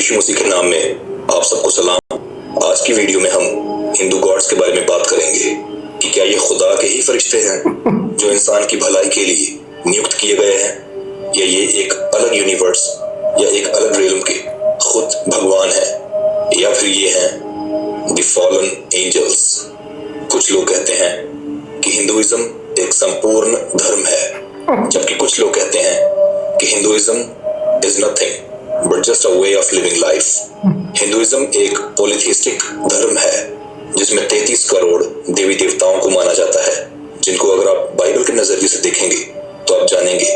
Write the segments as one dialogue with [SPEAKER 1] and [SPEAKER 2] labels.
[SPEAKER 1] यीशु मसीह के नाम में आप सबको सलाम। आज की वीडियो में हम हिंदू गॉड्स के बारे में बात करेंगे कि क्या ये खुदा के ही फरिश्ते हैं जो इंसान की भलाई के लिए नियुक्त किए गए हैं, या ये एक अलग यूनिवर्स या एक अलग रियल्म के खुद भगवान हैं, या फिर ये हैं द फॉलन एंजल्स। कुछ लोग कहते हैं कि हिंदुइज्म एक संपूर्ण धर्म है, जबकि कुछ लोग कहते हैं कि Hinduism is nothing but just a way of living life. Hinduism एक पॉलीथीस्टिक धर्म है जिसमें 33 करोड़ देवी देवताओं को माना जाता है, जिनको अगर आप बाइबल के नजरिए से देखेंगे तो आप जानेंगे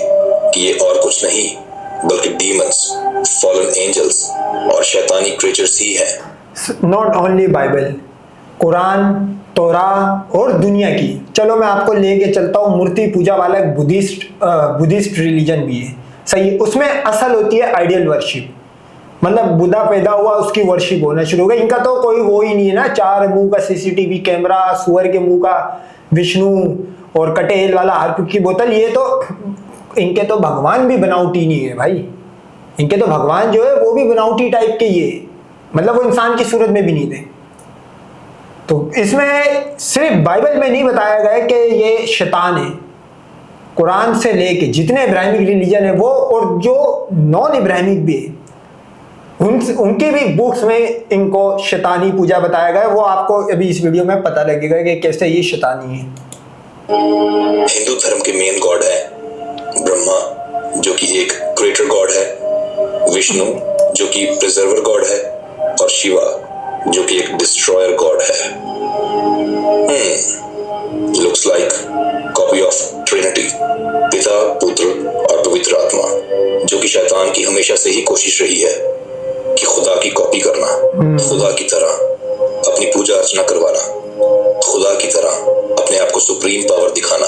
[SPEAKER 1] कि ये और कुछ नहीं बल्कि डीमंस, फॉलन एंजल्स और शैतानी क्रिएचर्स ही हैं।
[SPEAKER 2] नॉट ओनली बाइबल, कुरान, तोरा और दुनिया की। चलो मैं आपको लेके चलता हूँ, मूर्ति पूजा वाला एक बुद्धिस्ट रिलीजन भी है, सही। उसमें असल होती है आइडियल वर्शिप, मतलब बुद्धा पैदा हुआ उसकी वर्शिप होना शुरू हो गई। इनका तो कोई वो ही नहीं है ना, 4 मुंह का सीसीटीवी कैमरा, सुअर के मुंह का विष्णु और कटेल वाला हार्पिक की बोतल। ये तो इनके तो भगवान भी बनावटी नहीं है भाई, इनके तो भगवान जो है वो भी बनावटी टाइप के ये, मतलब वो इंसान की सूरत में भी नहीं थे। तो इसमें सिर्फ बाइबल में नहीं बताया गया कि ये शैतान है, कुरान से लेके जितने इब्राहिमिक रिलीजन है वो, और जो नॉन इब्राहिमिक भी है उनकी भी बुक्स में इनको शैतानी पूजा बताया गया है। वो आपको अभी इस वीडियो में पता लगेगा कि कैसे ये शैतानी है।
[SPEAKER 1] हिंदू धर्म के मेन गॉड है ब्रह्मा, जो कि एक क्रिएटर गॉड है, विष्णु जो कि प्रिजर्वर गॉड है, और शिवा जो कि एक डिस्ट्रॉयर गॉड है। Looks like copy of Trinity, पिता, पुत्र और पवित्र आत्मा, जो कि शैतान की हमेशा से ही कोशिश रही है कि खुदा की कॉपी करना, खुदा की तरह अपनी पूजा अर्चना करवाना, खुदा की तरह अपने आप को सुप्रीम पावर दिखाना,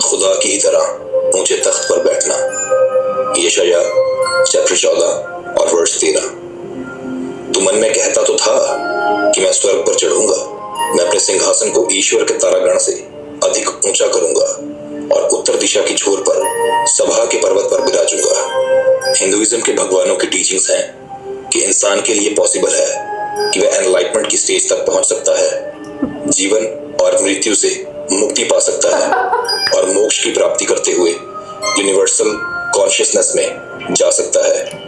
[SPEAKER 1] खुदा की ही तरह ऊंचे तख्त पर बैठना। यशायाह चैप्टर 14 और वर्स 13। तू मन में कहता तो था कि मैं स्वर्ग पर चढ़ूंगा, मैं अपने सिंहासन को ईश्वर के तारागण से अधिक ऊंचा करूंगा और उत्तर दिशा की छोर पर सभा के पर्वत पर बिराजूंगा। हिंदुइज्म के भगवानों की टीचिंग्स हैं कि इंसान के लिए पॉसिबल है कि वह एनलाइटमेंट की स्टेज तक पहुंच सकता है, जीवन और मृत्यु से मुक्ति पा सकता है और मोक्ष की प्राप्ति करते हुए यूनिवर्सल कॉन्शियसनेस में जा सकता है।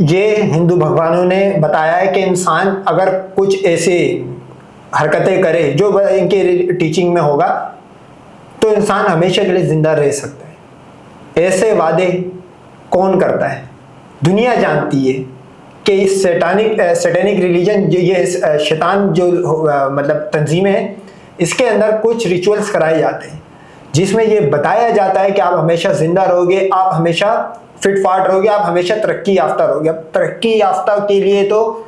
[SPEAKER 2] ये हिंदू भगवानों ने बताया है कि इंसान अगर कुछ ऐसे हरकतें करे जो इनके टीचिंग में होगा तो इंसान हमेशा के लिए जिंदा रह सकता है। ऐसे वादे कौन करता है? दुनिया जानती है कि इस सैटेनिक रिलीजन, ये शैतान जो मतलब तंजीम है, इसके अंदर कुछ रिचुअल्स कराए जाते हैं जिसमें ये बताया जाता है कि आप हमेशा जिंदा रहोगे, आप हमेशा फिट फाट रहोगे, आप हमेशा तरक्की याफ्ता रहोगे। अब तरक्की याफ्ता के लिए तो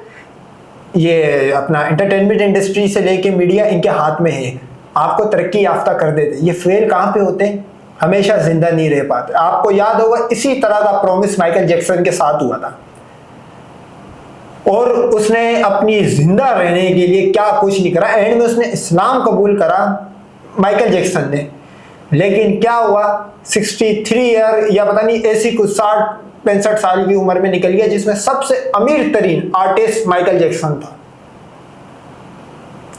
[SPEAKER 2] ये अपना एंटरटेनमेंट इंडस्ट्री से लेके मीडिया इनके हाथ में है, आपको तरक्की याफ्ता कर देते। ये फेल कहाँ पे होते हैं? हमेशा जिंदा नहीं रह पाते। आपको याद होगा इसी तरह का प्रॉमिस माइकल जैक्सन के साथ हुआ था, और उसने अपनी जिंदा रहने के लिए क्या कुछ नहीं करा। एंड में उसने इस्लाम कबूल करा माइकल जैक्सन ने, लेकिन क्या हुआ, 63 ईयर या पता नहीं ऐसी कुछ 60-65 साल की उम्र में निकल गया, जिसमें सबसे अमीर तरीन आर्टिस्ट माइकल जैक्सन था।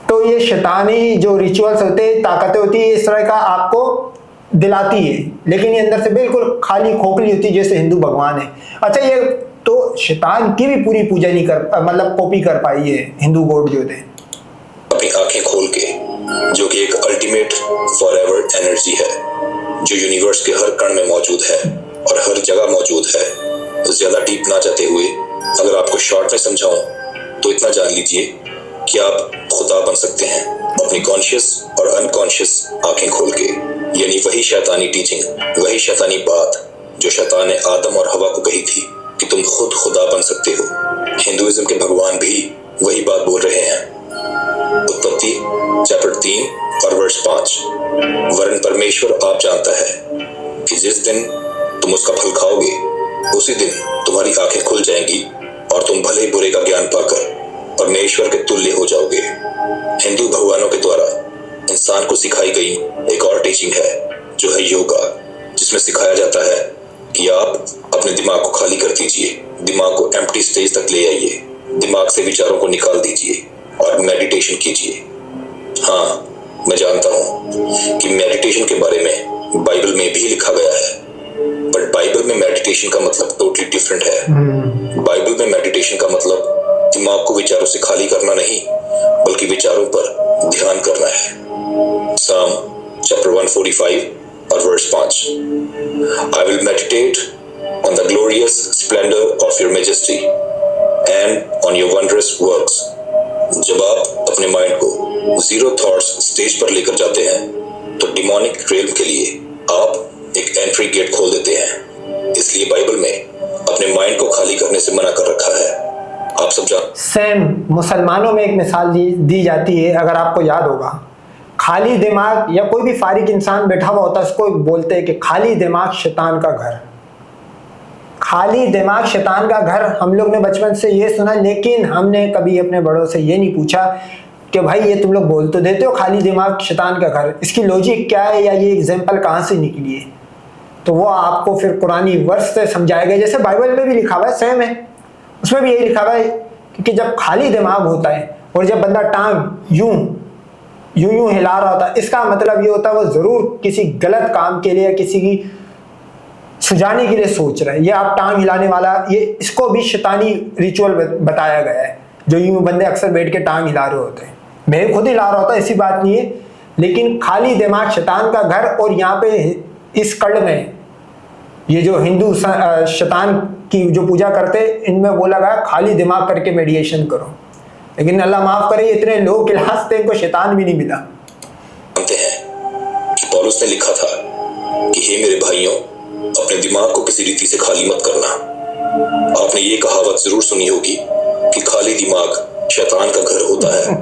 [SPEAKER 2] तो ये शैतानी जो रिचुअल्स होते हैं, ताकतें होती है, इस तरह का आपको दिलाती है, लेकिन ये अंदर से बिल्कुल खाली खोखली होती है, जैसे हिंदू भगवान है। अच्छा, ये तो शैतान की भी पूरी पूजा नहीं कर, मतलब कॉपी कर पाई है हिंदू गॉड जो थे।
[SPEAKER 1] अपनी आंखें खोल के, जो कि एक अल्टीमेट फॉरएवर एनर्जी है जो यूनिवर्स के हर कण में मौजूद है और हर जगह मौजूद है। ज्यादा डीप ना जाते हुए अगर आपको शॉर्ट में समझाऊं तो इतना जान लीजिए कि आप खुदा बन सकते हैं अपनी कॉन्शियस और अनकॉन्शियस आंखें खोल के। यानी वही शैतानी टीचिंग, वही शैतानी बात जो शैतान ने आदम और हवा को कही थी कि तुम खुद खुदा बन सकते हो। हिंदुइज्म के भगवान भी वही बात बोल रहे हैं। उत्पत्ति चैप्टर 3 और वर्स 5। वरन परमेश्वर आप जानता है कि जिस दिन तुम उसका फल खाओगे उसी दिन तुम्हारी आंखें खुल जाएंगी और तुम भले बुरे का ज्ञान पाकर परमेश्वर के तुल्य हो जाओगे। हिंदू भगवानों के द्वारा इंसान को सिखाई गई एक और टीचिंग है जो है योगा, जिसमें सिखाया जाता है कि आप अपने दिमाग को खाली कर दीजिए दिमाग को एम्प्टी स्टेज तक ले आइए, दिमाग से विचारों को निकाल दीजिए और मेडिटेशन कीजिए। हाँ, मैं जानता हूँ कि मेडिटेशन के बारे में बाइबल में भी लिखा गया है, बट बाइबल में मेडिटेशन का मतलब टोटली डिफरेंट है। बाइबल में मेडिटेशन का मतलब दिमाग को विचारों से खाली करना नहीं, बल्कि विचारों पर ध्यान करना है। साम चैप्टर 145 और verse 5, I will meditate on the glorious splendor of your majesty and on your wondrous works। जब आप अपने माइंड को जीरो थॉट्स स्टेज पर लेकर जाते हैं तो डिमोनिक रेल्म के लिए आप एक एंट्री गेट खोल देते हैं। इसलिए बाइबल में अपने माइंड को खाली करने से मना कर रखा है। आप सब
[SPEAKER 2] सेम मुसलमानों में एक मिसाल दी जाती है, अगर आपको याद होगा। खाली दिमाग या कोई भी फारिग इंसान बैठा हुआ होता है, उसको बोलते हैं कि खाली दिमाग शैतान का घर। खाली दिमाग शैतान का घर हम लोग ने बचपन से ये सुना, लेकिन हमने कभी अपने बड़ों से ये नहीं पूछा कि भाई ये तुम लोग बोल तो देते हो खाली दिमाग शैतान का घर, इसकी लॉजिक क्या है या ये एग्जाम्पल कहाँ से निकली है। तो वो आपको फिर कुरानी वर्स से समझाएगा, जैसे बाइबल में भी लिखा हुआ है, सेम है, उसमें भी यही लिखा हुआ है कि जब खाली दिमाग होता है और जब बंदा टांग यूं हिला रहा होता है, इसका मतलब ये होता है वो जरूर किसी गलत काम के लिए, किसी की सुझाने के लिए सोच रहा है। ये आप टांग हिलाने वाला, ये इसको भी शैतानी रिचुअल बताया गया है। जो यूं बंदे अक्सर बैठ के टांग हिला रहे होते हैं, मैं खुद हिला रहा होता, ऐसी बात नहीं है, लेकिन खाली दिमाग शैतान का घर। और यहाँ पे इस कड़ में ये जो हिंदू शैतान की जो पूजा करते हैं, इनमें बोला गया खाली दिमाग करके मेडिटेशन करो, लेकिन अल्लाह माफ करे इतने लो क्लास थे, इनको शैतान भी नहीं मिला।
[SPEAKER 1] जानते हैं कि पौलुस ने लिखा था कि हे मेरे भाइयों, अपने दिमाग को किसी रीति से खाली मत करना। आपने ये कहावत जरूर सुनी होगी कि खाली दिमाग शैतान का घर होता है,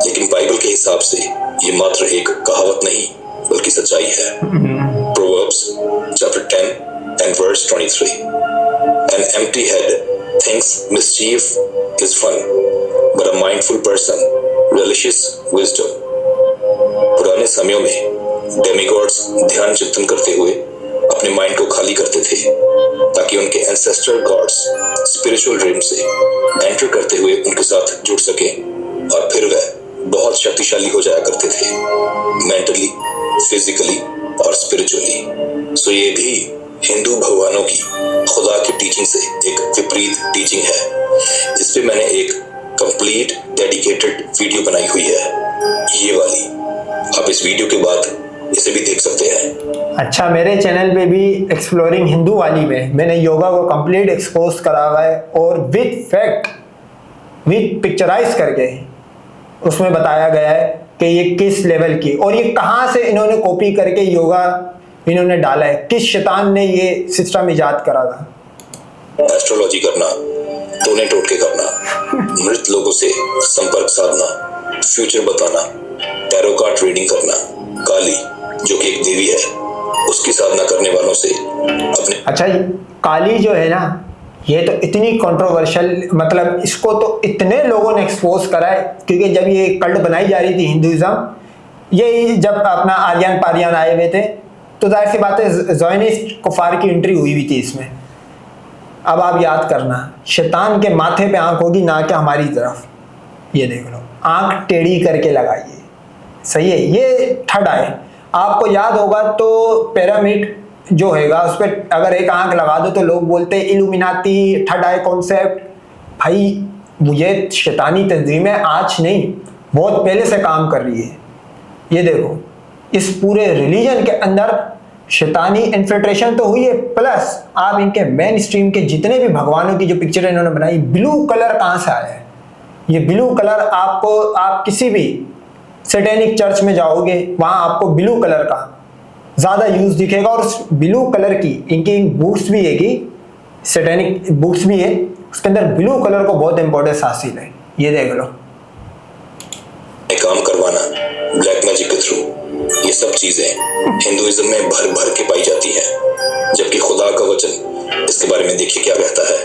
[SPEAKER 1] लेकिन बाइबल के हिसाब से ये मात्र एक कहावत नहीं बल्कि सच्चाई है। Proverbs chapter 10 and verse 23, An empty head thinks mischief is fun, but a mindful person relishes wisdom। पुराने समयों में डेमिगॉड्स ध्यान चिंतन करते हुए अपने माइंड को खाली करते थे ताकि उनके एंसेस्ट्रल गॉड्स स्पिरिचुअल ड्रीम से एंटर करते हुए उनके साथ जुड़ सके और फिर वह बहुत शक्तिशाली हो जाया करते थे, मेंटली, फिजिकली और स्पिरिचुअली। सो ये भी हिंदू भगवानों की खुदा की टीचिंग से एक विपरीत टीचिंग है। इस पे मैंने एक कंप्लीट डेडिकेटेड वीडियो बनाई हुई है, ये वाली। आप इस वीडियो के बाद इसे भी देख सकते हैं।
[SPEAKER 2] अच्छा, मेरे चैनल पे भी एक्सप्लोरिंग हिंदू वाली में मैंने योगा को कंप्लीट एक्सपोज करा हुआ है और विद फैक्ट, विद पिक्चराइज करके उसमें बताया गया है कि ये किस लेवल की और ये कहाँ से इन्होंने कॉपी करके योगा इन्होंने डाला है, किस शैतान ने ये सिस्टम इजाद करा था।
[SPEAKER 1] एस्ट्रोलॉजी करना, टोने टोटके करना, मृत लोगों से संपर्क साधना, फ्यूचर बताना, टैरो कार्ड रीडिंग करना, काली जो कि एक देवी है उसकी साधना करने वालों से अपने। अच्छा, काली जो है ना, ये तो इतनी कंट्रोवर्शियल, मतलब इसको तो इतने लोगों ने एक्सपोज करा है, क्योंकि जब ये कल्ट बनाई जा रही थी हिंदुइज्म, ये जब अपना आर्यन पारियन आए हुए थे तो जाहिर सी बात है ज़ायनिस्ट कुफार की एंट्री हुई थी इसमें। अब आप याद करना, शैतान के माथे पे आंख होगी ना कि हमारी तरफ, ये देख लो, आंख टेढ़ी करके लगाइए, सही है। ये थर्ड आई, आपको याद होगा तो पिरामिड जो होगा उस पर अगर एक आंख लगा दो तो लोग बोलते हैं इल्यूमिनाती, थर्ड आई कॉन्सेप्ट। भाई मुझे शैतानी तंजीमें आज नहीं, बहुत पहले से काम कर रही है। ये देखो, इस पूरे रिलीजन के अंदर शैतानी इन्फिल्ट्रेशन तो हुई है, प्लस आप इनके मेन स्ट्रीम के जितने भी भगवानों की जो पिक्चर इन्होंने बनाई, ब्लू कलर कहाँ से आया है? ये ब्लू कलर आपको, आप किसी भी सैटेनिक चर्च में जाओगे वहाँ आपको ब्लू कलर का ज़्यादा यूज़ दिखेगा। और उस ब्लू कलर की इनकी बुक्स भी है कि सैटेनिक बुक्स भी है, उसके अंदर ब्लू कलर को बहुत इंपॉर्टेंस हासिल है। ये देख लो, काम करवाना ब्लैक मैजिक के थ्रू, ये सब चीजें हिंदुइज्म में भर भर के पाई जाती हैं, जबकि खुदा का वचन इसके बारे में देखिए क्या कहता है।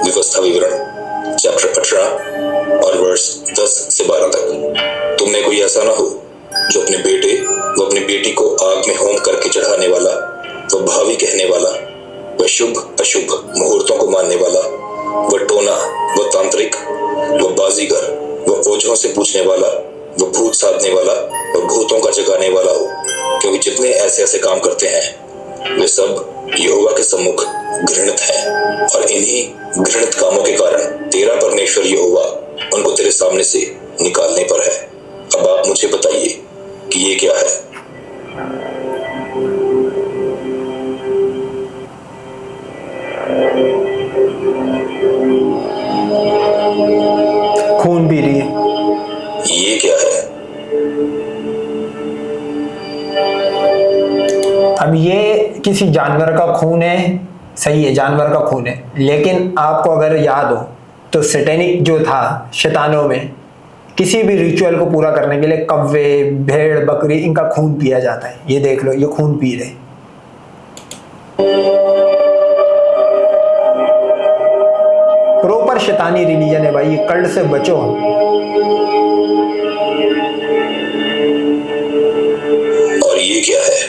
[SPEAKER 1] व्यवस्था विवरण चैप्टर 18 और वर्स 10 से 12 तक। तुम में कोई ऐसा ना हो जो अपने बेटे व अपनी बेटी को आग में होम करके चढ़ाने वाला व भावी कहने वाला व वह शुभ अशुभ मुहूर्तों को मानने वाला, वह टोना, वह तांत्रिक, वह बाजीगर, वह ओझों से पूछने वाला, वह भूत साधने वाला और भूतों का जगाने वाला हो, क्योंकि जितने ऐसे ऐसे काम करते हैं वे सब यहोवा के सम्मुख घृणित हैं, और इन्हीं घृणित कामों के कारण तेरा परमेश्वर यहोवा उनको तेरे सामने से निकालने पर है। अब आप मुझे बताइए कि ये क्या है?
[SPEAKER 2] खून पी रही है।
[SPEAKER 1] ये क्या है?
[SPEAKER 2] अब ये किसी जानवर का खून है, सही है, जानवर का खून है, लेकिन आपको अगर याद हो तो सैटेनिक जो था शैतानों में, किसी भी रिचुअल को पूरा करने के लिए कव्वे, भेड़, बकरी, इनका खून पिया जाता है। ये देख लो, ये खून पी रहे। प्रॉपर शैतानी रिलीजन है भाई, ये कल्ट से बचो।
[SPEAKER 1] और ये क्या है?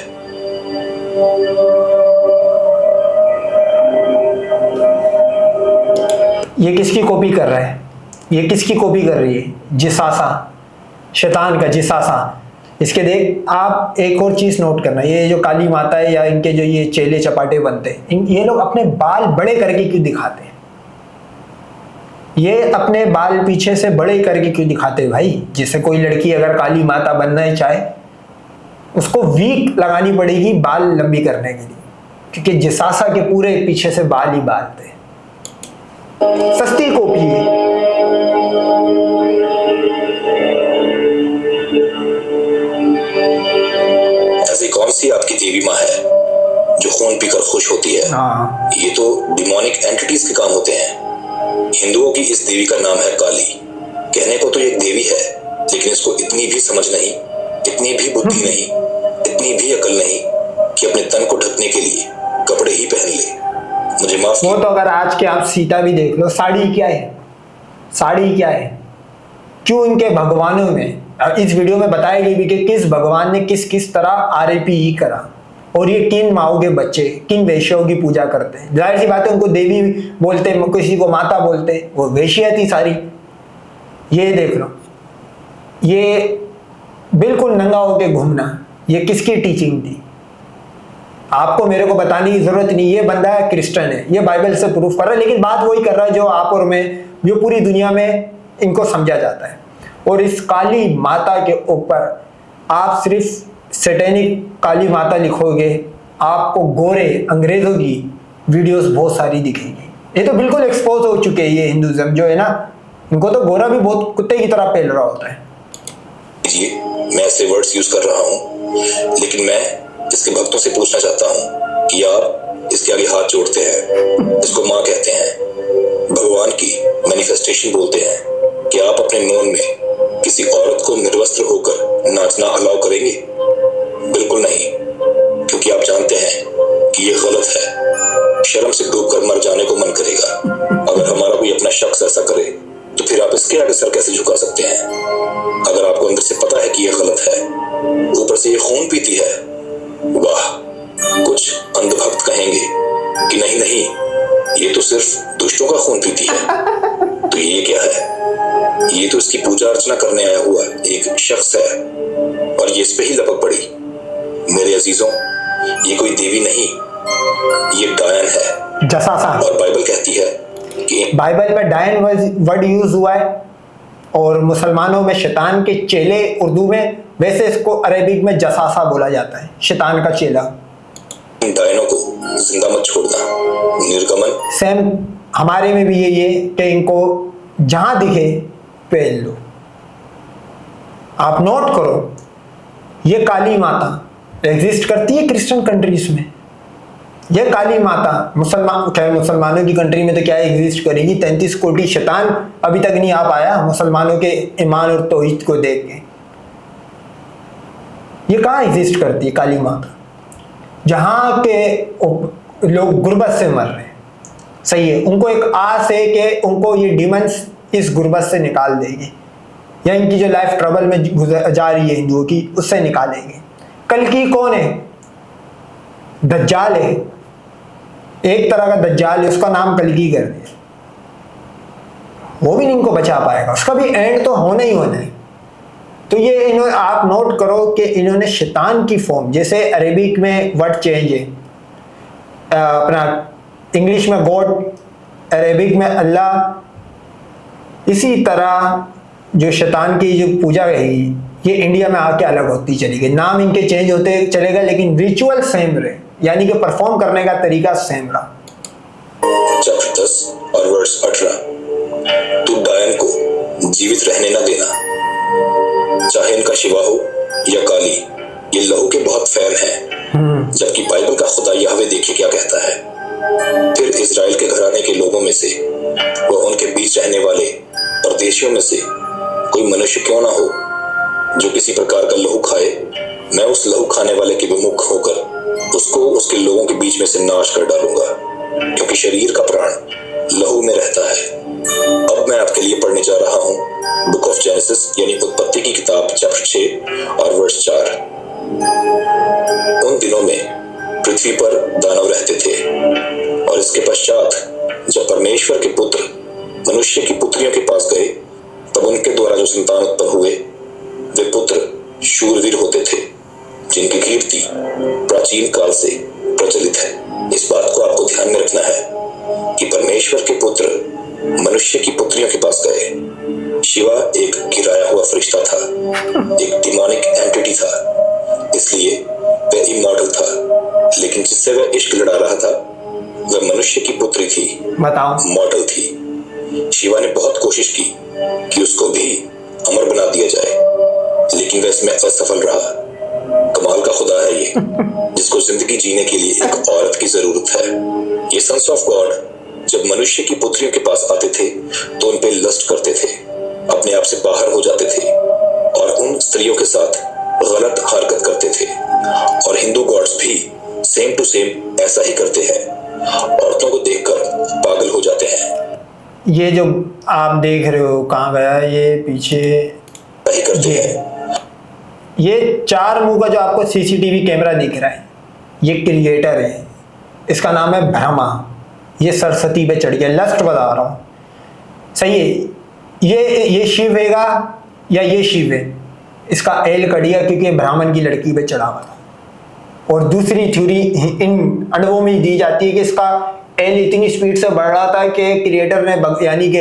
[SPEAKER 2] ये किसकी कॉपी कर रहा है? ये किसकी कॉपी कर रही है? जिसासा, शैतान का जिसासा। इसके देख, आप एक और चीज नोट करना, ये जो काली माता है या इनके जो ये चेले चपाटे बनते हैं, ये लोग अपने बाल बड़े करके क्यों दिखाते हैं? ये अपने बाल पीछे से बड़े करके क्यों दिखाते हैं भाई? जैसे कोई लड़की अगर काली माता बनना चाहे, उसको वीक लगानी पड़ेगी बाल लंबी करने के लिए, क्योंकि जिसासा के पूरे पीछे से बाल ही बाल थे। सस्ती कॉपी है।
[SPEAKER 1] ऐसी कौन सी आपकी देवी माँ है जो खून पीकर खुश होती है?
[SPEAKER 2] हाँ,
[SPEAKER 1] ये तो डिमोनिक एंटिटीज के काम होते हैं। हिंदुओं की इस देवी का नाम है काली। कहने को तो एक देवी है, लेकिन इसको इतनी भी समझ नहीं, इतनी भी बुद्धि नहीं, इतनी भी अकल नहीं कि अपने तन को ढकने के लिए कपड़े ही पहन ले। मुझे माफ
[SPEAKER 2] वो तो अगर आज के आप सीता भी देख लो, साड़ी क्या है? साड़ी क्या है? क्यों इनके भगवानों में, इस वीडियो में बताया गया भी कि किस भगवान ने किस किस तरह आरएपी करा, और ये किन माओ के बच्चे किन वेश्याओं की पूजा करते हैं। जाहिर सी बात है, उनको देवी बोलते, किसी को माता बोलते, वो वेश्या थी सारी। ये देख लो, ये बिल्कुल नंगा होके घूमना, ये किसकी टीचिंग थी? आपको मेरे को बताने की जरूरत नहीं। ये बंदा है क्रिश्चियन है, ये बाइबल से प्रूफ कर रहा है, लेकिन बात वही कर रहा है जो आप और मैं, जो पूरी दुनिया में इनको समझा जाता है। और इस काली माता के ऊपर आप सिर्फ सैटेनिक काली माता लिखोगे, आपको गोरे अंग्रेजों की वीडियोस बहुत सारी दिखेगी। ये तो बिल्कुल एक्सपोज हो चुके हैं। ये हिंदुइज्म जो है ना, इनको तो गोरा भी बहुत कुत्ते की तरह पेल रहा होता है।
[SPEAKER 1] मैं ऐसे वर्ड्स यूज कर रहा हूँ, लेकिन मैं इसके भक्तों से पूछना चाहता हूँ कि आप इसके आगे हाथ जोड़ते हैं, इसको माँ कहते हैं, भगवान की मैनिफेस्टेशन बोलते हैं, कि आप अपने मौन में किसी औरत को निर्वस्त्र होकर नाचना अलाउ करेंगे? बिल्कुल नहीं, क्योंकि आप जानते हैं कि ये गलत है। शर्म से डूबकर मर जाने को मन करेगा। अगर हमारा कोई अपना शख्स ऐसा करे तो फिर आप इसके आगे सर कैसे झुका सकते हैं? अगर आपको अंदर से पता है कि ये गलत है, ऊपर से ये खून पीती है, वाह! कुछ अंधभक्त कहेंगे कि नहीं नहीं, ये तो सिर्फ दुष्टों का खून पीती है। तो ये क्या है? ये तो इसकी पूजा अर्चना करने आया हुआ एक शख्स है, और ये इस पे ही लपक पड़ी। मेरे अजीजों, ये कोई देवी नहीं, ये डायन है।
[SPEAKER 2] जसासा।
[SPEAKER 1] और बाइबल कहती है कि
[SPEAKER 2] बाइबल में डायन वर्ड यूज हुआ है, और मुसलमानों में शैतान के चेले उर्दू में, वैसे इसको अरेबिक में जसासा बोला जाता है, शैतान का चेला।
[SPEAKER 1] डायनों को जिंदा मत छोड़ना, निर्गमन।
[SPEAKER 2] सेम हमारे में भी यही है कि इनको जहां दिखे पहन लो। आप नोट करो, ये काली माता एग्जिस्ट करती है क्रिश्चियन कंट्रीज में। ये काली माता मुसलमानों की कंट्री में तो क्या एग्जिस्ट करेगी? 33 कोटि शैतान अभी तक नहीं आ पाया मुसलमानों के ईमान और तौहीद को देख के। ये कहाँ एग्जिस्ट करती है काली माता? जहाँ के लोग गुर्बत से मर रहे हैं, सही है, उनको एक आस है कि उनको ये डिमंस इस गुर्बत से निकाल देंगे, या इनकी जो लाइफ ट्रबल में जा रही है हिंदुओं की, उससे निकालेंगे। कल की कौन है? दज्जाल है। एक तरह का दज्जाल है, उसका नाम कलगी कर दिया, वो भी इनको बचा पाएगा, उसका भी एंड तो होना ही होना है। तो ये इन्होंने, आप नोट करो कि इन्होंने शैतान की फॉर्म, जैसे अरेबिक में वर्ड चेंज है, अपना इंग्लिश में गॉड, अरेबिक में अल्लाह, इसी तरह जो शैतान की जो पूजा रहेगी ये इंडिया में आके अलग होती चली गई, नाम इनके चेंज होते चले गए लेकिन रिचुअल सेम रहे, यानी कि परफॉर्म करने का तरीका सेम रहा।
[SPEAKER 1] चैप्टर 10 और वर्स 18, तू डायन को जीवित रहने न देना, चाहे इनका शिवा हो या काली, ये लहू के बहुत फैन हैं। जबकि बाइबल का खुदा यहवे देखिए क्या कहता है, फिर इजराइल के घराने के लोगों में से व उनके बीच रहने वाले परदेशियों में से कोई मनुष्य क्यों ना हो जो किसी प्रकार का लहू खाए, मैं उस लहू खाने वाले के विमुख होकर उसको उसके लोगों के बीच में से नाश कर डालूंगा, क्योंकि शरीर का प्राण लहू में रहता है। अब मैं आपके लिए पढ़ने जा रहा हूँ बुक ऑफ जेनेसिस यानी उत्पत्ति की किताब चैप्टर 6 और वर्स 4। उन दिनों में पृथ्वी पर दानव रहते थे, और इसके पश्चात जब परमेश्वर के पुत्र मनुष्य की पुत्रियों के पास गए, तब उनके द्वारा जो संतान उत्पन्न हुए वे पुत्र शूरवीर होते थे, जिनकी कीर्ति प्राचीन काल से प्रचलित है। इस बात को आपको ध्यान में रखना है कि परमेश्वर के पुत्र मनुष्य की पुत्रियों के पास गए। शिवा एक गिराया हुआ फरिश्ता था, एक डिमोनिक एंटिटी था, इसलिए वह इमॉर्टल था, लेकिन जिससे वह इश्क लड़ा रहा था वह मनुष्य की पुत्री थी,
[SPEAKER 2] बताओ,
[SPEAKER 1] मॉर्टल थी। शिवा ने बहुत कोशिश की कि उसको भी अमर बना दिया जाए, लेकिन वह इसमें असफल रहा। कमाल का खुदा है ये, जिसको जिंदगी जीने के लिए एक औरत की जरूरत है। ये सन्स ऑफ गॉड जब मनुष्य की पुत्रियों के पास आते थे तो उन पे लस्ट करते थे, अपने आप से बाहर हो जाते थे और उन स्त्रियों के साथ गलत हरकत करते थे। और हिंदू गॉड्स भी सेम टू सेम ऐसा ही करते हैं, औरतों को देखकर पागल हो जाते हैं।
[SPEAKER 2] ये जो आप देख रहे हो, कहाँ गया ये पीछे,
[SPEAKER 1] वही करते हैं।
[SPEAKER 2] ये 4 मुंह का जो आपको सीसीटीवी कैमरा दिख रहा है, ये क्रिएटर है, इसका नाम है ब्रह्मा। ये सरस्वती पे चढ़ गया, लस्ट बता रहा हूँ, सही है। ये शिव हैगा या ये शिव है, इसका एल कट गया क्योंकि ब्राह्मण की लड़की पे चढ़ा हुआ था। और दूसरी थ्योरी इन अणुओं में दी जाती है कि इसका एल इतनी स्पीड से बढ़ रहा था कि क्रिएटर ने, यानी कि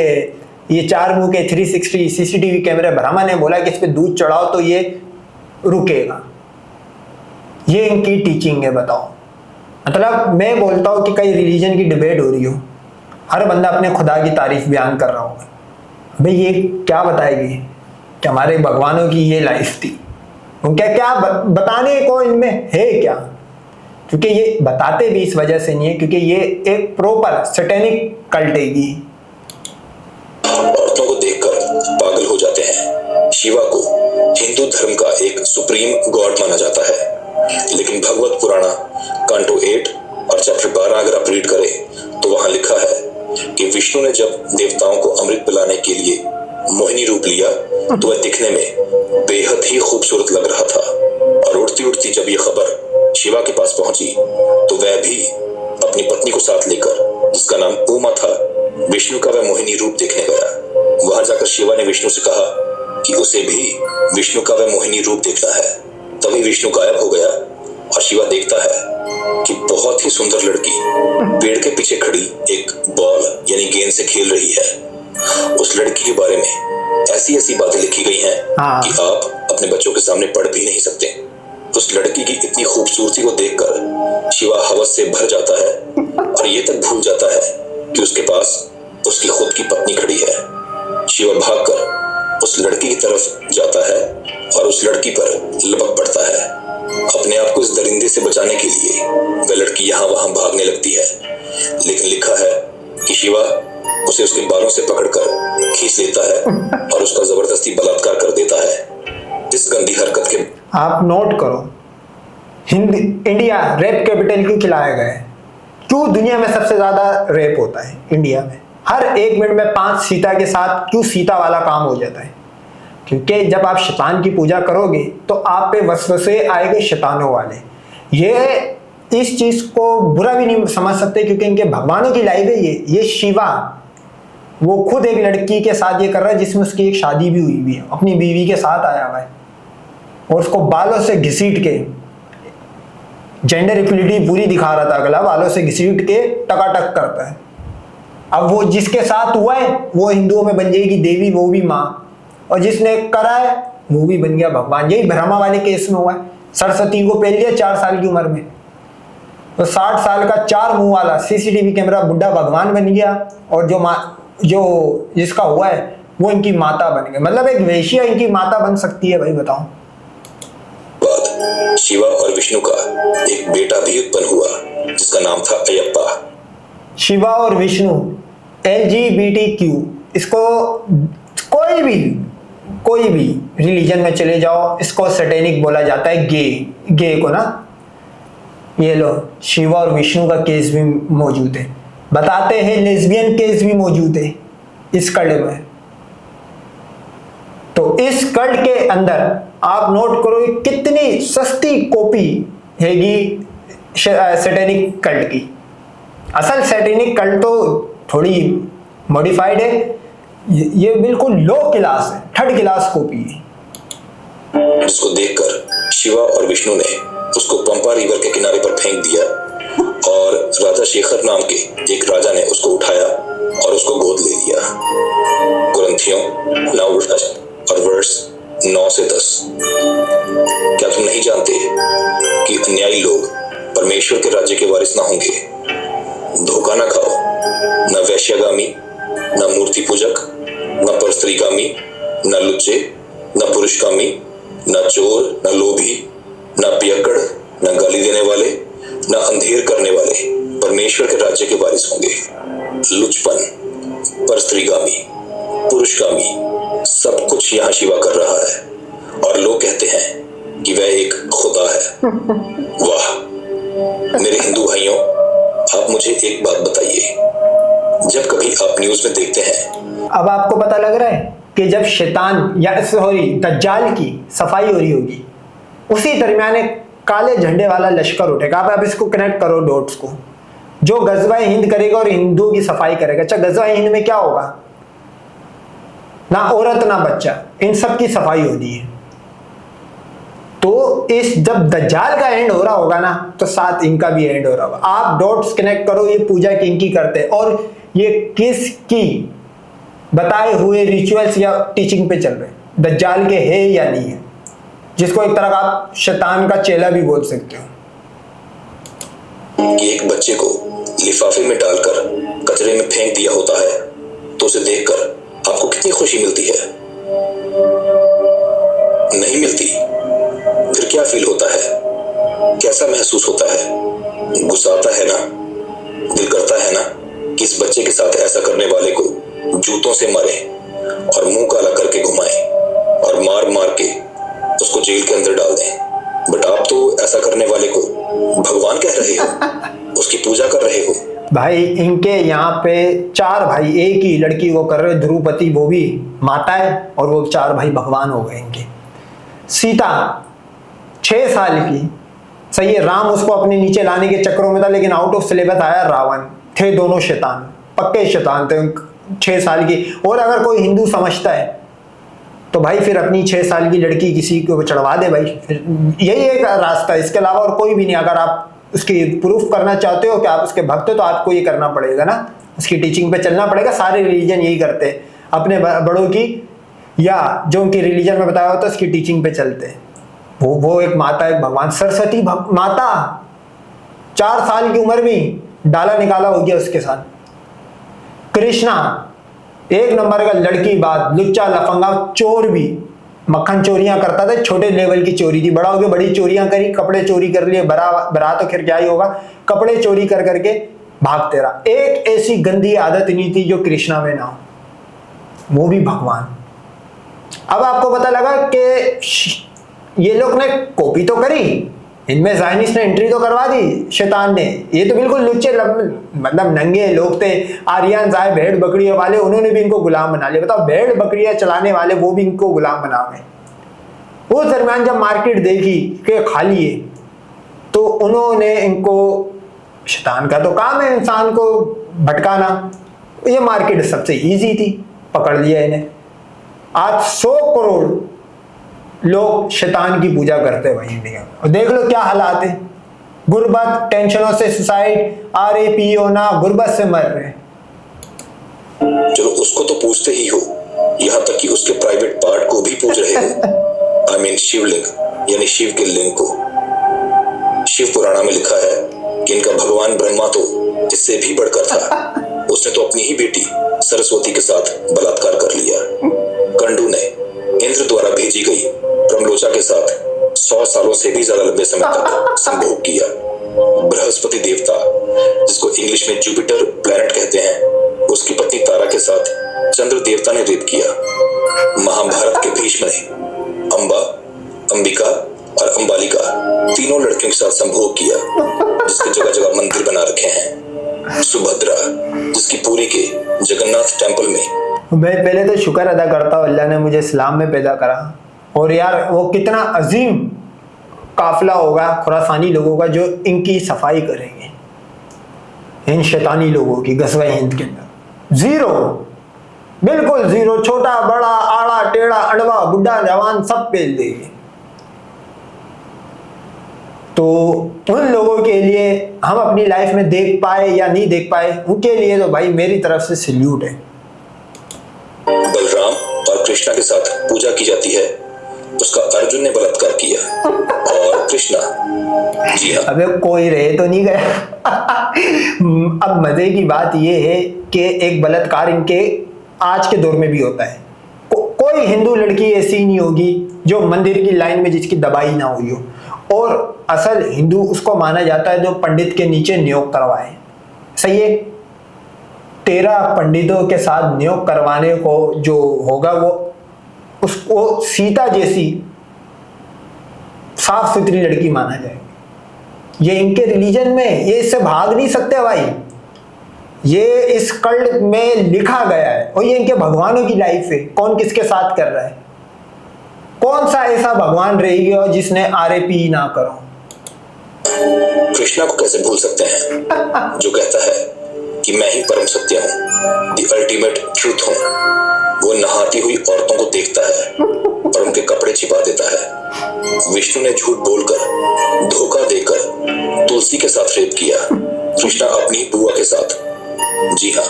[SPEAKER 2] ये 4 मुंह के 360 सीसीटीवी कैमरे ब्रह्मा ने बोला कि इस पे दूध चढ़ाओ तो ये रुकेगा। ये इनकी टीचिंग है, बताओ। मतलब मैं बोलता हूँ कि कई रिलीजन की डिबेट हो रही हो, हर बंदा अपने खुदा की तारीफ बयान कर रहा होगा, भाई ये क्या बताएगी कि हमारे भगवानों की ये लाइफ थी, क्या क्या बताने को इनमें है क्या? क्योंकि ये बताते भी इस वजह से नहीं है क्योंकि ये एक प्रॉपर सैटेनिक कल्ट है।
[SPEAKER 1] औरतों को देखकर पागल हो जाते हैं। शिवा को हिंदू धर्म का एक सुप्रीम गॉड माना जाता है, लेकिन भगवत पुराणा कांटो 8 और चैप्टर 12 अगर आप रीड करें तो वहां लिखा है कि विष्णु ने जब देवताओं को अमृत पिलाने के लिए मोहिनी रूप लिया तो वह दिखने में बेहद ही खूबसूरत लग रहा था। और उड़ती उड़ती जब यह खबर शिवा के पास पहुंची तो वह भी अपनी पत्नी को साथ लेकर, जिसका नाम उमा था, विष्णु का वह मोहिनी रूप देखने गया। वहां जाकर शिवा ने विष्णु से कहा कि उसे भी विष्णु का वह मोहिनी रूप देखना है। तभी विष्णु गायब हो गया और शिवा देखता है कि बहुत ही सुंदर लड़की पेड़ के पीछे खड़ी एक बॉल यानी गेंद से खेल रही है। उस लड़की के बारे में ऐसी ऐसी बातें लिखी गई हैं कि आप अपने बच्चों के सामने पढ़ भी नहीं सकते। उस लड़की की इतनी खूबसूरती को देखकर शिवा हवस से भर जाता है और ये तक भूल जाता है कि उसके पास उसकी खुद की पत्नी खड़ी है। शिवा भागकर उस लड़की की तरफ जाता है और उस लड़की पर लपक पड़ता है। अपने आप को इस दरिंदे से बचाने के लिए वह लड़की यहाँ वहां भागने लगती है, लेकिन लिखा है कि शिवा उसे उसके बालों से पकड़कर खींच लेता है और उसका जबरदस्ती बलात्कार कर देता है। इस गंदी हरकत के
[SPEAKER 2] आप नोट करो, इंडिया रेप कैपिटल क्यों खिलाया गया है? क्यों दुनिया में सबसे ज्यादा रेप होता है इंडिया में? हर 1 मिनट में 5 सीता के साथ क्यों सीता वाला काम हो जाता है? क्योंकि जब आप शैतान की पूजा करोगे तो आप पे वसवसे आएंगे शैतानों वाले। ये इस चीज को बुरा भी नहीं समझ सकते क्योंकि इनके भगवानों की लाइफ है ये शिवा वो खुद एक लड़की के साथ ये कर रहा है जिसमें उसकी एक शादी भी हुई है, अपनी बीवी के साथ आया हुआ है और उसको बालों से घसीट के, जेंडर इक्वलिटी पूरी दिखा रहा था, अगला बालों से घसीट के टकाटक करता है। अब वो जिसके साथ हुआ है वो हिंदुओं में बन जाएगी देवी, वो भी माँ, और जिसने करा है वो भी बन गया भगवान। यही ब्रह्मा वाले केस में हुआ है, सरस्वती को पेल लिया 4 साल की उम्र में, तो 60 साल का 4 मुंह वाला सीसीटीवी कैमरा बुढ़ा भगवान बन गया, और जो जिसका हुआ है वो इनकी माता बन गई। मतलब एक वेश्या इनकी माता बन सकती है भाई, बताओ।
[SPEAKER 1] बाद शिवा और विष्णु का एक बेटा भी उत्पन्न हुआ जिसका नाम था अयप्पा।
[SPEAKER 2] शिवा और विष्णु LGBTQ, इसको कोई भी रिलीजन में चले जाओ इसको सैटेनिक बोला जाता है, गे को ना। ये लो शिवा और विष्णु का केस भी मौजूद है, बताते हैं लेस्बियन केस भी मौजूद है इस कल्ट में। तो इस कल्ट के अंदर आप नोट करो कितनी सस्ती कॉपी हैगी सैटेनिक कल्ट की। असल सैटेनिक कल्ट तो थोड़ी मॉडिफाइड है, ये बिल्कुल लो क्लास है, 3rd क्लास कॉपी है।
[SPEAKER 1] जिसको देखकर शिवा और विष्णु ने उसको पंपा रिवर के किनारे पर फेंक दिया और राजा शेखर नाम के एक राजा ने उसको उठाया और उसको गोद ले लिया। कुरिन्थियों 9 और वर्स 9 से 10। क्या तुम नहीं जानते कि अन्यायी लोग परमेश्वर के राज्य के वारिस ना होंगे? धोखा ना खाओ, न वैश्यगामी, न मूर्ति पूजक, न परस्त्रीगामी, न लुच्चे, न पुरुषगामी, न चोर, न लोभी, न पियक्कड़, न गाली देने वाले, न अंधेर करने वाले परमेश्वर के राज्य के वारिस होंगे। लुचपन, परस्त्रीगामी, पुरुषगामी, सब कुछ यहाँ शिवा कर रहा है और लोग कहते हैं कि वह एक खुदा है। वाह मेरे हिंदू भाइयों, आप मुझे एक बात बताइए, जब कभी आप न्यूज में देखते हैं,
[SPEAKER 2] अब आपको पता लग रहा है कि जब शैतान या सॉरी दज्जाल की सफाई हो रही होगी उसी दरमियान एक काले झंडे वाला लश्कर उठेगा। आप इसको कनेक्ट करो डॉट्स को, जो गजवा हिंद करेगा और हिंदुओं की सफाई करेगा। अच्छा, गजवा हिंद में क्या होगा? ना औरत ना बच्चा, इन सब की सफाई होती है। तो इस जब दज्जाल का एंड हो रहा होगा ना तो साथ इनका भी एंड हो रहा होगा। आप डॉट्स कनेक्ट करो, ये पूजा किनकी करते हैं और ये किसकी बताए हुए रिचुअल्स या टीचिंग पे चल रहे हैं, दज्जाल के है या नहीं है, जिसको एक तरह का आप शैतान का चेला भी बोल सकते हो।
[SPEAKER 1] कि एक बच्चे को लिफाफे में डालकर कचरे में फेंक दिया होता है तो उसे देखकर आपको कितनी खुशी मिलती है? नहीं मिलती? फिर क्या फील होता है? कैसा महसूस होता है? गुस्सा आता है ना? दिल करता है ना कि इस बच्चे के साथ ऐसा करने वाले को जूतों से मारे और मुंह काला करके घुमाएं और मार मार के उसको जेल के अंदर डाल दें। बट आप तो ऐसा करने वाले को भगवान कह रहे हो, उसकी पूजा कर रहे हो।
[SPEAKER 2] भाई इनके यहाँ पे 4 भाई एक ही लड़की को कर रहे, ध्रुपदी वो भी माता है और वो 4 भाई भगवान हो गए इनके। सीता 6 साल की, सही है, राम उसको अपने नीचे लाने के चक्रों में था लेकिन आउट ऑफ सिलेबस आया रावण। थे दोनों शैतान, पक्के शैतान थे 6 साल की। और अगर कोई हिंदू समझता है तो भाई फिर अपनी 6 साल की लड़की किसी को चढ़वा दे भाई, फिर यही एक रास्ता है, इसके अलावा और कोई भी नहीं। अगर आप उसकी प्रूफ करना चाहते हो कि आप उसके भक्त हो तो आपको ये करना पड़ेगा ना, उसकी टीचिंग पे चलना पड़ेगा। सारे रिलीजन यही करते हैं, अपने बड़ों की या जो उनकी रिलीजन में बताया होता है उसकी टीचिंग पे चलते हैं। वो एक माता, एक भगवान, सरस्वती माता 4 साल की उम्र में डाला निकाला हो गया उसके साथ। कृष्णा 1 नंबर का लड़की बात, लुच्चा लफंगा, चोर भी, मक्खन चोरियां करता था, छोटे लेवल की चोरी थी, बड़ा हो गया बड़ी चोरियां करी, कपड़े चोरी कर लिए, बरा तो खैर क्या ही होगा, कपड़े चोरी कर करके भागते रहा। एक ऐसी गंदी आदत नहीं थी जो कृष्णा में ना हो, वो भी भगवान। अब आपको पता लगा कि ये लोग ने कॉपी तो करी, इनमें ज़ायनिस्ट ने एंट्री तो करवा दी शैतान ने। ये तो बिल्कुल लुच्चे मतलब नंगे लोग थे, आर्यन साहब भेड़ बकरियों वाले, उन्होंने भी इनको गुलाम बना लिया। बताओ, भेड़ बकरियां चलाने वाले वो भी इनको गुलाम बना गए। उस दरमियान जब मार्केट देखी कि खाली है तो उन्होंने इनको, शैतान का तो काम है इंसान को भटकाना, ये मार्केट सबसे इजी थी, पकड़ लिया इन्हें। आज 100 करोड़ लोग शैतान की पूजा करते हैं भाई इंडिया में, और देख लो क्या हालात है। गुर्बत, टेंशनों से सुसाइड, RAP होना, गुर्बत से मर रहे हैं।
[SPEAKER 1] चलो उसको तो पूछते ही हो, यहाँ तक कि उसके प्राइवेट पार्ट को भी पूछ रहे हो। I mean शिवलिंग यानी शिव के लिंग को। शिव पुराण में लिखा है कि इनका भगवान ब्रह्मा तो इससे भी बढ़कर था। उसने तो अपनी ही बेटी सरस्वती के साथ बलात्कार कर लिया। कंडू ने इंद्र द्वारा भेजी गई प्रमलोचा के साथ 100 सालों से भी ज्यादा लंबे समय तक संभोग किया। बृहस्पति देवता, जिसको इंग्लिश में जुपिटर प्लैनेट कहते हैं, उसकी पत्नी तारा के साथ चंद्र देवता ने रेप किया। महाभारत के भीष्म ने अंबा, अंबिका और अंबालिका तीनों लड़कियों के साथ संभोग किया, जिसके जगह जगह मंदिर बना रखे हैं। सुभद्रा, जिसकी पुरी के जगन्नाथ टेम्पल में।
[SPEAKER 2] मैं पहले तो शुक्र अदा करता हूँ अल्लाह ने मुझे इस्लाम में पैदा करा, और यार वो कितना अजीम काफिला होगा खुरासानी लोगों का जो इनकी सफाई करेंगे, इन शैतानी लोगों की गज़वा हिंद के अंदर। जीरो, बिल्कुल जीरो, छोटा बड़ा आड़ा टेढ़ा अड़वा बुढ़ा जवान सब पेल देंगे। तो उन लोगों के लिए हम अपनी लाइफ में देख पाए या नहीं देख पाए, उनके लिए तो भाई मेरी तरफ से सल्यूट है।
[SPEAKER 1] बलराम और कृष्णा के साथ पूजा की जाती है, उसका अर्जुन ने बलात्कार किया, और कृष्णा, जी हाँ,
[SPEAKER 2] अबे कोई रहे तो नहीं गया। अब मजे की बात यह है कि एक बलात्कार इनके आज के दौर में भी होता है। कोई हिंदू लड़की ऐसी नहीं होगी जो मंदिर की लाइन में जिसकी दबाई ना हुई हो, और असल हिंदू उसको माना जाता है जो पंडित के नीचे नियोग करवाए। सही है, 13 पंडितों के साथ नियोग करवाने को जो होगा वो उसको सीता जैसी साफ सुथरी लड़की माना जाएगी। ये इनके रिलीजन में, ये इससे भाग नहीं सकते भाई, ये इस कल्ट में लिखा गया है, और ये इनके भगवानों की लाइफ है। कौन किसके साथ कर रहा है? कौन सा ऐसा भगवान रहेगा जिसने RAP ना करो?
[SPEAKER 1] कृष्णा को कैसे भूल सकते हैं, जो कहता है कि मैं ही परम सत्य हूँ, द अल्टीमेट ट्रूथ हूँ। वो नहाती हुई औरतों को देखता है और उनके कपड़े छिपा देता है। विष्णु ने झूठ बोलकर, धोखा देकर तुलसी के साथ रेप किया, कृष्णा अपनी बुआ के साथ। जी हाँ,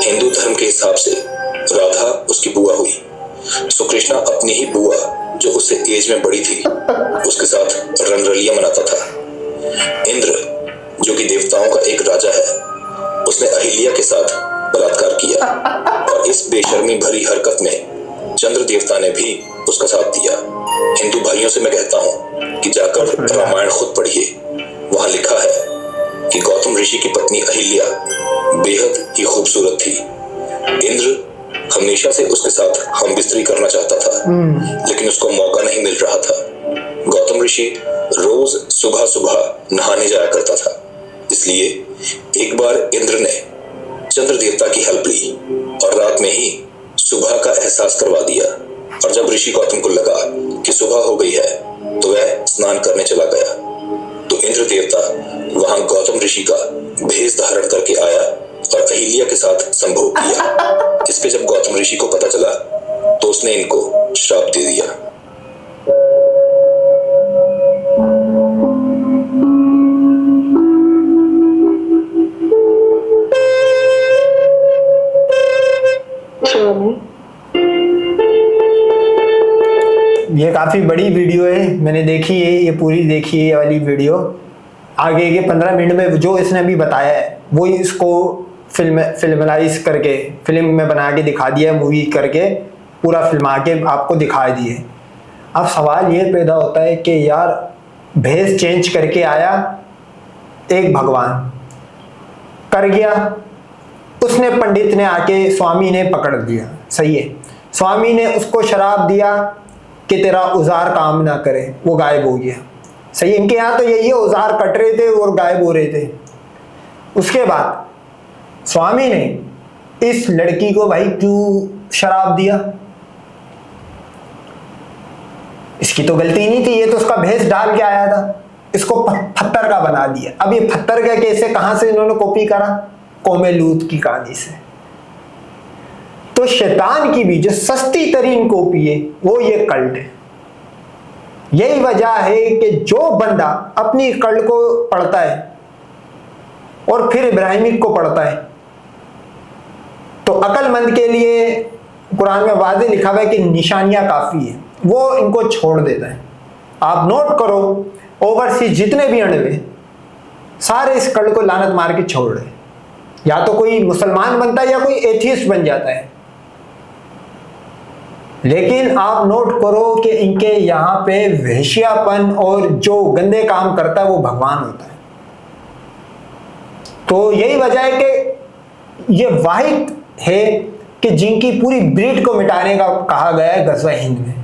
[SPEAKER 1] हिंदू धर्म के हिसाब से राधा उसकी बुआ हुई, सो कृष्णा अपनी ही बुआ जो उससे एज में बड़ी थी उसके साथ रंगरलियां मनाता था। इंद्र, जो कि देवताओं का एक राजा है, उसने अहिल्या के साथ बलात्कार किया, और इस बेशर्मी भरी हरकत में चंद्र देवता ने भी उसका साथ दिया। हिंदू भाइयों से मैं कहता हूँ कि जाकर रामायण खुद पढ़िए। वहां लिखा है कि गौतम ऋषि की पत्नी अहिल्या बेहद ही खूबसूरत थी। इंद्र हमेशा से उसके साथ हम बिस्तरी करना चाहता था, लेकिन उसको मौका नहीं मिल रहा था। गौतम ऋषि रोज सुबह सुबह नहाने जाया करता था, इसलिए एक बार इंद्र ने चंद्र देवता की हेल्प ली और रात में ही सुबह का एहसास करवा दिया। और जब ऋषि गौतम को लगा कि सुबह हो गई है तो वह स्नान करने चला गया। तो इंद्र देवता वहां गौतम ऋषि का भेष धारण करके आया और अहिल्या के साथ संभोग किया। इस पे जब गौतम ऋषि को पता चला तो उसने इनको श्राप दे दिया।
[SPEAKER 2] ये काफी बड़ी वीडियो है, मैंने देखी है, ये पूरी देखी है ये वाली वीडियो। आगे के 15 मिनट में जो इसने अभी बताया है वो इसको फिल्मलाइज करके फिल्म में बना के दिखा दिया है, मूवी करके पूरा फिल्मा के आपको दिखा दिए। अब सवाल ये पैदा होता है कि यार भेष चेंज करके आया एक भगवान, कर गया, उसने पंडित ने आके स्वामी ने पकड़ दिया। सही है, स्वामी ने उसको शराब दिया कि तेरा औजार काम ना करे, वो गायब हो गया। सही, इनके यहाँ तो यही औजार कट रहे थे और गायब हो रहे थे। उसके बाद स्वामी ने इस लड़की को भाई क्यों शराब दिया? इसकी तो गलती नहीं थी, ये तो उसका भेष डाल के आया था। इसको पत्थर का बना दिया। अब ये पत्थर का कैसे, कहां से इन्होंने कॉपी करा? कौमे लूत की कहानी से। तो शैतान की भी जो सस्ती तरीन कॉपी है वो ये कल्ट है। यही वजह है कि जो बंदा अपनी कल्ट को पढ़ता है और फिर इब्राहिमिक को पढ़ता है, तो अक्लमंद के लिए कुरान में वाज़ेह लिखा हुआ है कि निशानियां काफी है, वो इनको छोड़ देता है। आप नोट करो, ओवरसीज जितने भी अड़वे सारे इस कल्ट को लानत मार के छोड़ रहे, या तो कोई मुसलमान बनता है या कोई एथियस्ट बन जाता है। लेकिन आप नोट करो कि इनके यहाँ पे वेश्यापन और जो गंदे काम करता है वो भगवान होता है। तो यही वजह है कि ये वाहिद है कि जिनकी पूरी ब्रीड को मिटाने का कहा गया है गज़वा हिंद में।